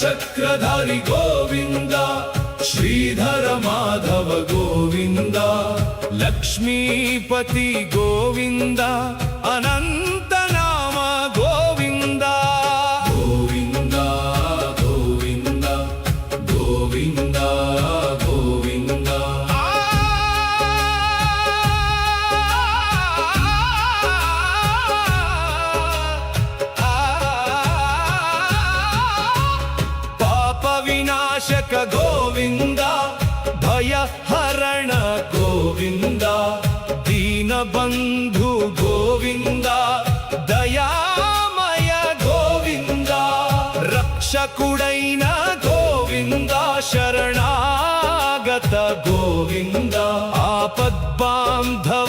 चक्रधारी गोविंद श्रीधर माधव गोविंद लक्ष्मीपति गोविंद अनंत नाम गोविंद गोविंद गोविंद गोविंद गोविंद पाप विनाशक गोविंद भय हरण गोविंद दीन बंधु गोविंद दयामय गोविंद रक्षकुडैन गोविंद शरणागत गोविंद आपद्बांधव